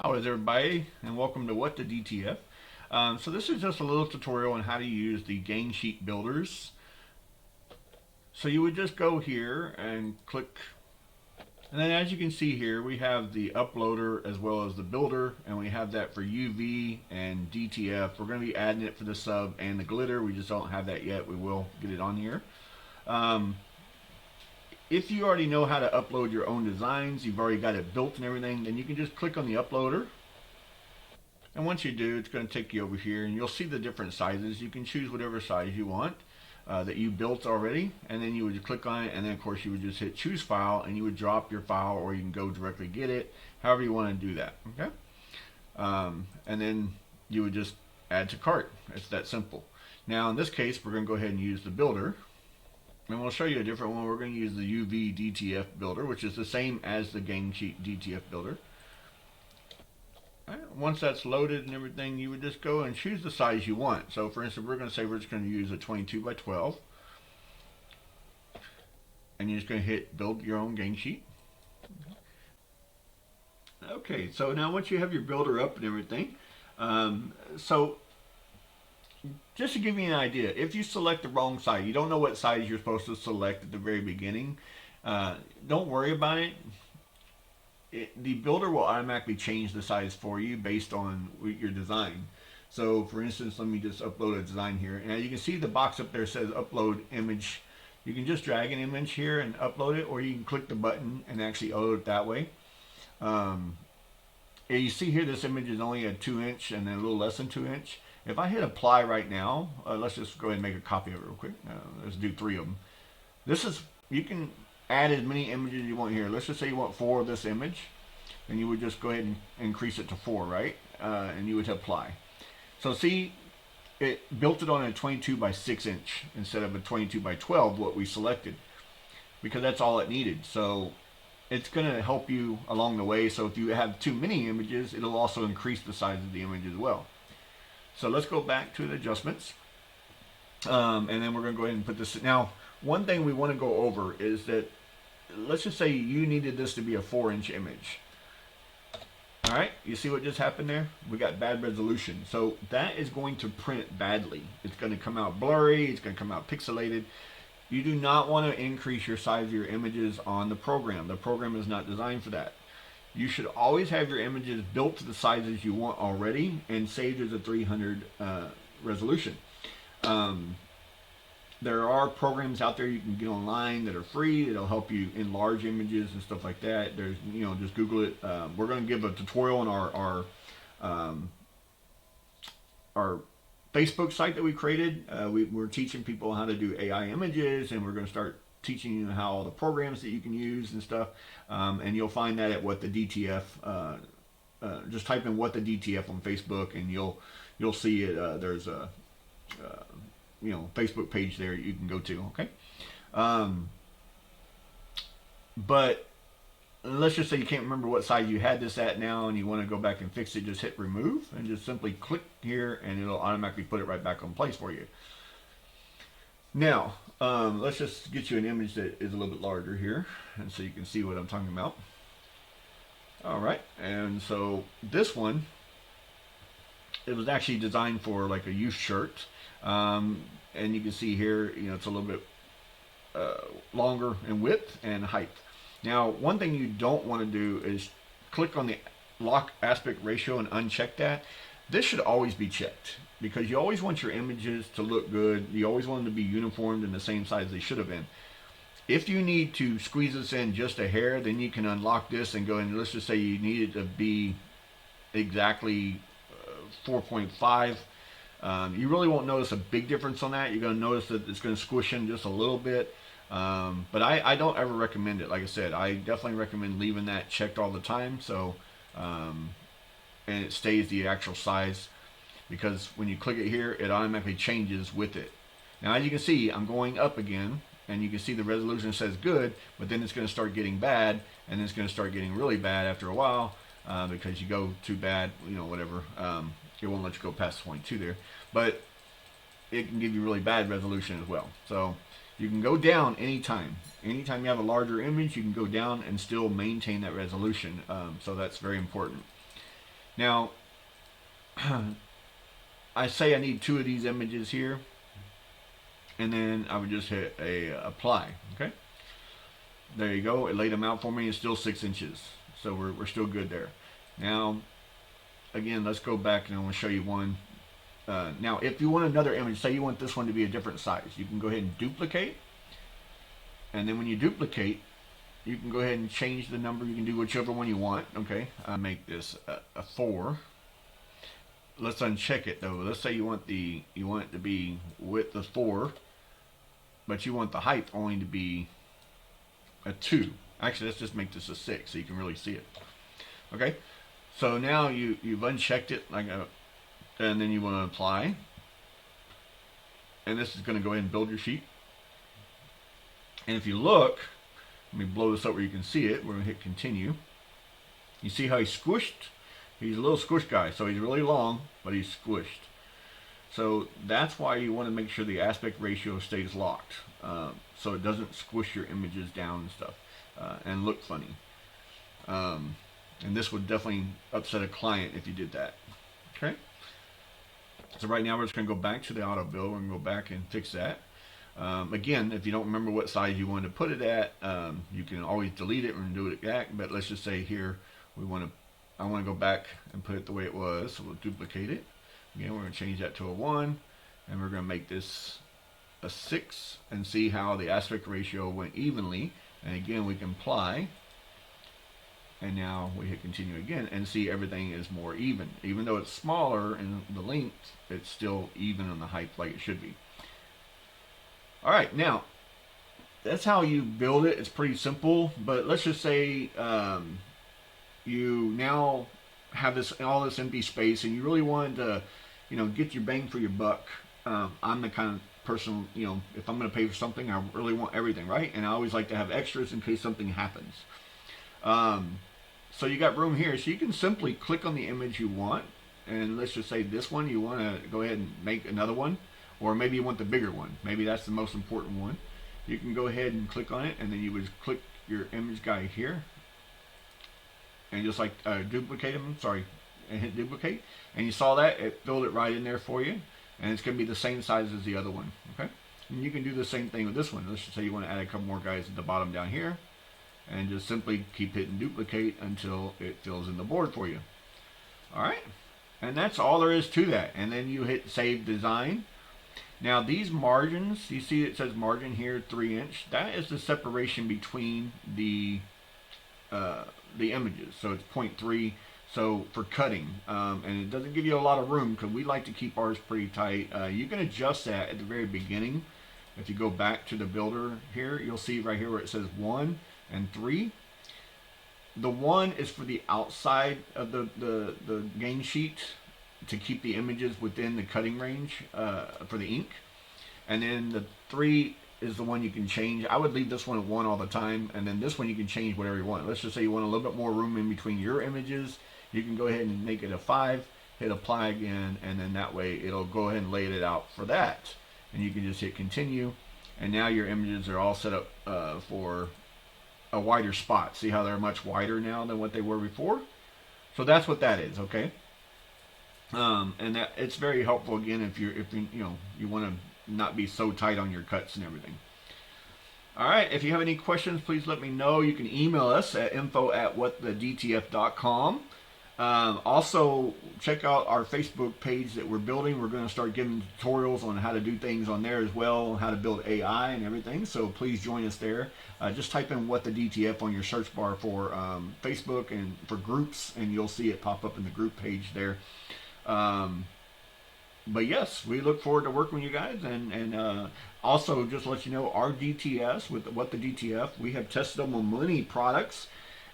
How is everybody, and welcome to WhatTheDTF. So this is just a little tutorial on how to use the gang sheet builders. So you would just go here and click, and then as you can see here, we have the uploader as well as the builder, and we have that for UV and DTF. We're going to be adding it for the sub and the glitter. We just don't have that yet. We will get it on here. If you already know how to upload your own designs, you've already got it built and everything, then you can just click on the uploader. And once you do, it's going to take you over here and you'll see the different sizes. You can choose whatever size you want that you built already, and then you would click on it, and then of course you would just hit choose file and you would drop your file, or you can go directly get it, however you want to do that. Okay. And then you would just add to cart. It's that simple. Now in this case, we're going to go ahead and use the builder. And we'll show you a different one. We're going to use the UV DTF builder, which is the same as the gang sheet DTF builder. Right. Once that's loaded and everything, you would just go and choose the size you want. So for instance, we're going to say we're just going to use a 22 by 12. And you're just going to hit build your own gang sheet. Okay, so now once you have your builder up and everything, so just to give you an idea, if you select the wrong size, you don't know what size you're supposed to select at the very beginning, don't worry about it. The builder will automatically change the size for you based on your design. So for instance, let me just upload a design here. And as you can see, the box up there says upload image. You can just drag an image here and upload it, or you can click the button and actually upload it that way. You see here, this image is only a 2-inch and then a little less than 2-inch. If I hit apply right now, let's just go ahead and make a copy of it real quick. Let's do 3 of them. You can add as many images as you want here. Let's just say you want 4 of this image, and you would just go ahead and increase it to 4, right? And you would apply. So see, it built it on a 22 by 6-inch instead of a 22 by 12, what we selected, because that's all it needed. So it's going to help you along the way. So if you have too many images, it'll also increase the size of the image as well. So let's go back to the adjustments, and then we're going to go ahead and put this. Now, one thing we want to go over is that, let's just say you needed this to be a 4-inch image. All right, you see what just happened there? We got bad resolution. So that is going to print badly. It's going to come out blurry. It's going to come out pixelated. You do not want to increase your size of your images on the program. The program is not designed for that. You should always have your images built to the sizes you want already and saved as a 300 resolution. There are programs out there you can get online that are free. That'll help you enlarge images and stuff like that. There's, just Google it. We're going to give a tutorial on our Facebook site that we created. We're teaching people how to do AI images, and we're going to start teaching you how all the programs that you can use and stuff, and you'll find that at WhatTheDTF. Just type in WhatTheDTF on Facebook, and you'll see it. There's a Facebook page there you can go to. Okay, but let's just say you can't remember what size you had this at now, and you want to go back and fix it. Just hit remove, and just simply click here, and it'll automatically put it right back on place for you. Now, let's just get you an image that is a little bit larger here, and so you can see what I'm talking about. All right, and so this one, it was actually designed for like a youth shirt, and you can see here, it's a little bit longer in width and height. Now, one thing you don't want to do is click on the lock aspect ratio and uncheck that. This should always be checked, because you always want your images to look good. You always want them to be uniformed in the same size they should have been. If you need to squeeze this in just a hair, then you can unlock this and go in. Let's just say you need it to be exactly 4.5. You really won't notice a big difference on that. You're going to notice that it's going to squish in just a little bit. But I don't ever recommend it. Like I said, I definitely recommend leaving that checked all the time. So, and it stays the actual size, because when you click it here, it automatically changes with it. Now, as you can see, I'm going up again, and you can see the resolution says good, but then it's going to start getting bad, and it's going to start getting really bad after a while, because you go too bad, whatever. It won't let you go past 22 there, but it can give you really bad resolution as well. So you can go down anytime. Anytime you have a larger image, you can go down and still maintain that resolution. So that's very important. Now, I say I need 2 of these images here, and then I would just hit a apply. Okay, there you go. It laid them out for me. It's still 6 inches, so we're still good there. Now, again, let's go back and I want to show you one. Now, if you want another image, say you want this one to be a different size, you can go ahead and duplicate, and then when you duplicate, you can go ahead and change the number. You can do whichever one you want. Okay, make this a 4. Let's uncheck it though. Let's say you want it to be width of 4, but you want the height only to be a 2. Actually, let's just make this a 6 so you can really see it. Okay, so now you've unchecked it and then you want to apply, and this is going to go ahead and build your sheet. And if you look, let me blow this up where you can see it. We're going to hit continue. You see how he's squished? He's a little squish guy, so he's really long, but he's squished. So that's why you want to make sure the aspect ratio stays locked, so it doesn't squish your images down and stuff, and look funny. And this would definitely upset a client if you did that. Okay. So right now we're just going to go back to the auto build. We're going to go back and fix that. Again, if you don't remember what size you want to put it at, you can always delete it and do it back. But let's just say here I want to go back and put it the way it was. So we'll duplicate it. Again, we're going to change that to a 1, and we're going to make this a 6, and see how the aspect ratio went evenly. And again, we can apply, and now we hit continue again, and see everything is more even. Even though it's smaller in the length, it's still even on the height like it should be. All right, now that's how you build it. It's pretty simple, but let's just say you now have all this empty space, and you really wanted to, get your bang for your buck. I'm the kind of person, if I'm going to pay for something, I really want everything, right? And I always like to have extras in case something happens. So you got room here, so you can simply click on the image you want, and let's just say this one, you want to go ahead and make another one, or maybe you want the bigger one. Maybe that's the most important one. You can go ahead and click on it, and then you would click your image guy here, and just like duplicate them, and hit duplicate, and you saw that, it filled it right in there for you, and it's going to be the same size as the other one. Okay, and you can do the same thing with this one. Let's just say you want to add a couple more guys at the bottom down here, and just simply keep hitting duplicate until it fills in the board for you. Alright, and that's all there is to that. And then you hit save design. Now these margins, you see it says margin here 3 inch, that is the separation between the images. So it's 0.3, so for cutting, and it doesn't give you a lot of room because we like to keep ours pretty tight. You can adjust that at the very beginning. If you go back to the builder here, you'll see right here where it says 1 and 3. The 1 is for the outside of the game sheet to keep the images within the cutting range for the ink, and then the 3 is the one you can change. I would leave this one at 1 all the time, and then this one you can change whatever you want. Let's just say you want a little bit more room in between your images. You can go ahead and make it a 5, hit apply again, and then that way it'll go ahead and lay it out for that. And you can just hit continue, and now your images are all set up for a wider spot. See how they're much wider now than what they were before? So that's what that is, okay? And that it's very helpful again if you want to not be so tight on your cuts and everything. All right, if you have any questions, please let me know. You can email us at info@whatthedtf.com. Also, check out our Facebook page that we're building. We're going to start giving tutorials on how to do things on there as well, how to build AI and everything. So please join us there. Just type in WhatTheDTF on your search bar for Facebook and for groups, and you'll see it pop up in the group page there. But yes, we look forward to working with you guys, and also just to let you know, our DTS with WhatTheDTF, we have tested them on many products,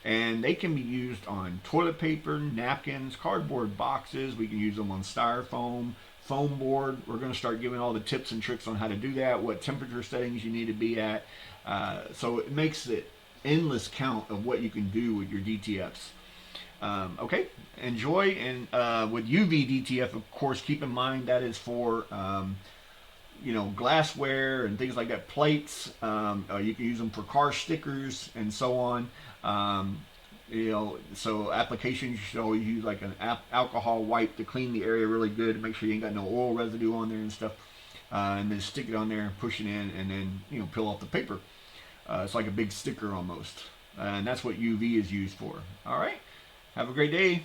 and they can be used on toilet paper, napkins, cardboard boxes. We can use them on styrofoam, foam board. We're going to start giving all the tips and tricks on how to do that, what temperature settings you need to be at. So it makes it endless count of what you can do with your DTFs. Okay, enjoy, and with UV DTF, of course, keep in mind that is for glassware and things like that, plates. You can use them for car stickers and so on. So applications, you should always use like an alcohol wipe to clean the area really good, to make sure you ain't got no oil residue on there and stuff. And then stick it on there, push it in, and then peel off the paper. It's like a big sticker almost, and that's what UV is used for. All right, have a great day.